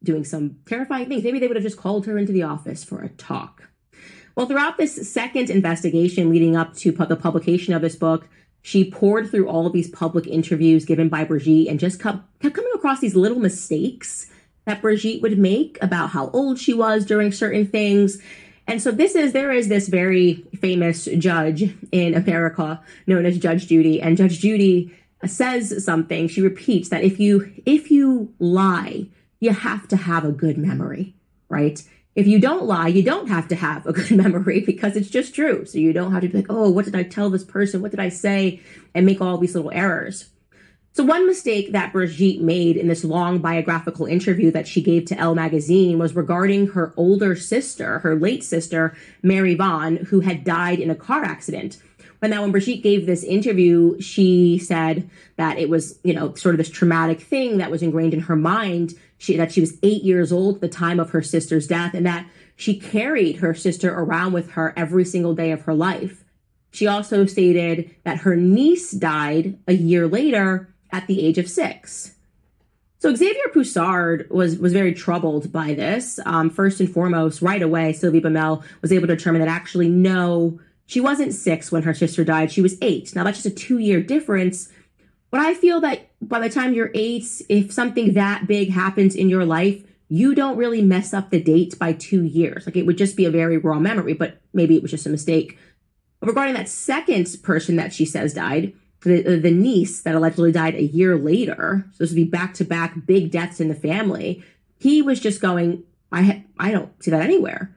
doing some terrifying things. Maybe they would have just called her into the office for a talk. Well, throughout this second investigation leading up to the publication of this book, she poured through all of these public interviews given by Brigitte and just kept coming across these little mistakes that Brigitte would make about how old she was during certain things. And so there is this very famous judge in America known as Judge Judy. And Judge Judy says something. She repeats that if you lie, you have to have a good memory, right? If you don't lie, you don't have to have a good memory because it's just true. So you don't have to be like, oh, what did I tell this person? What did I say? And make all these little errors. So one mistake that Brigitte made in this long biographical interview that she gave to Elle magazine was regarding her older sister, her late sister, Mary Vaughan, who had died in a car accident. But now when Brigitte gave this interview, she said that it was, sort of this traumatic thing that was ingrained in her mind, that she was 8 years old at the time of her sister's death, and that she carried her sister around with her every single day of her life. She also stated that her niece died a year later at the age of 6. So Xavier Poussard was very troubled by this. First and foremost, right away, Sylvie Bamel was able to determine that actually, no, she wasn't 6 when her sister died. She was 8. Now, that's just a 2-year difference. But I feel that by the time you're 8, if something that big happens in your life, you don't really mess up the date by 2 years. Like, it would just be a very raw memory, but maybe it was just a mistake. But regarding that second person that she says died, the niece that allegedly died a year later, so this would be back-to-back big deaths in the family, he was just going, I don't see that anywhere.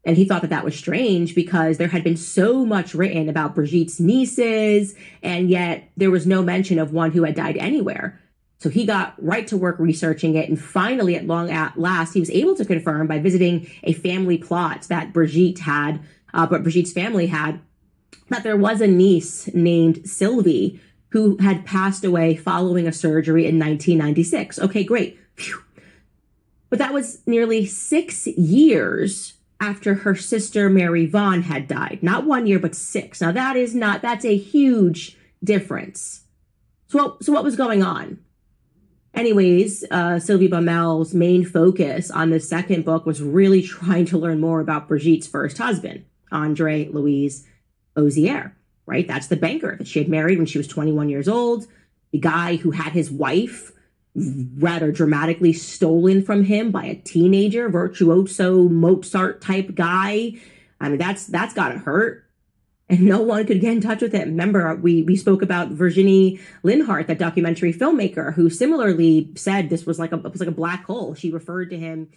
And he thought that was strange because there had been so much written about Brigitte's nieces, and yet there was no mention of one who had died anywhere. So he got right to work researching it, and finally, at long last, he was able to confirm by visiting a family plot that Brigitte's family had, that there was a niece named Sylvie who had passed away following a surgery in 1996. Okay, great. Phew. But that was nearly 6 years after her sister Mary Vaughan had died. Not 1 year, but 6. Now that's a huge difference. So what was going on? Anyways, Sylvie Bamel's main focus on the second book was really trying to learn more about Brigitte's first husband, André Louis Ozier, right? That's the banker that she had married when she was 21 years old, the guy who had his wife rather dramatically stolen from him by a teenager, virtuoso Mozart type guy. I mean, that's gotta hurt. And no one could get in touch with him. Remember, we spoke about Virginie Linhart, that documentary filmmaker, who similarly said this was like a black hole. She referred to him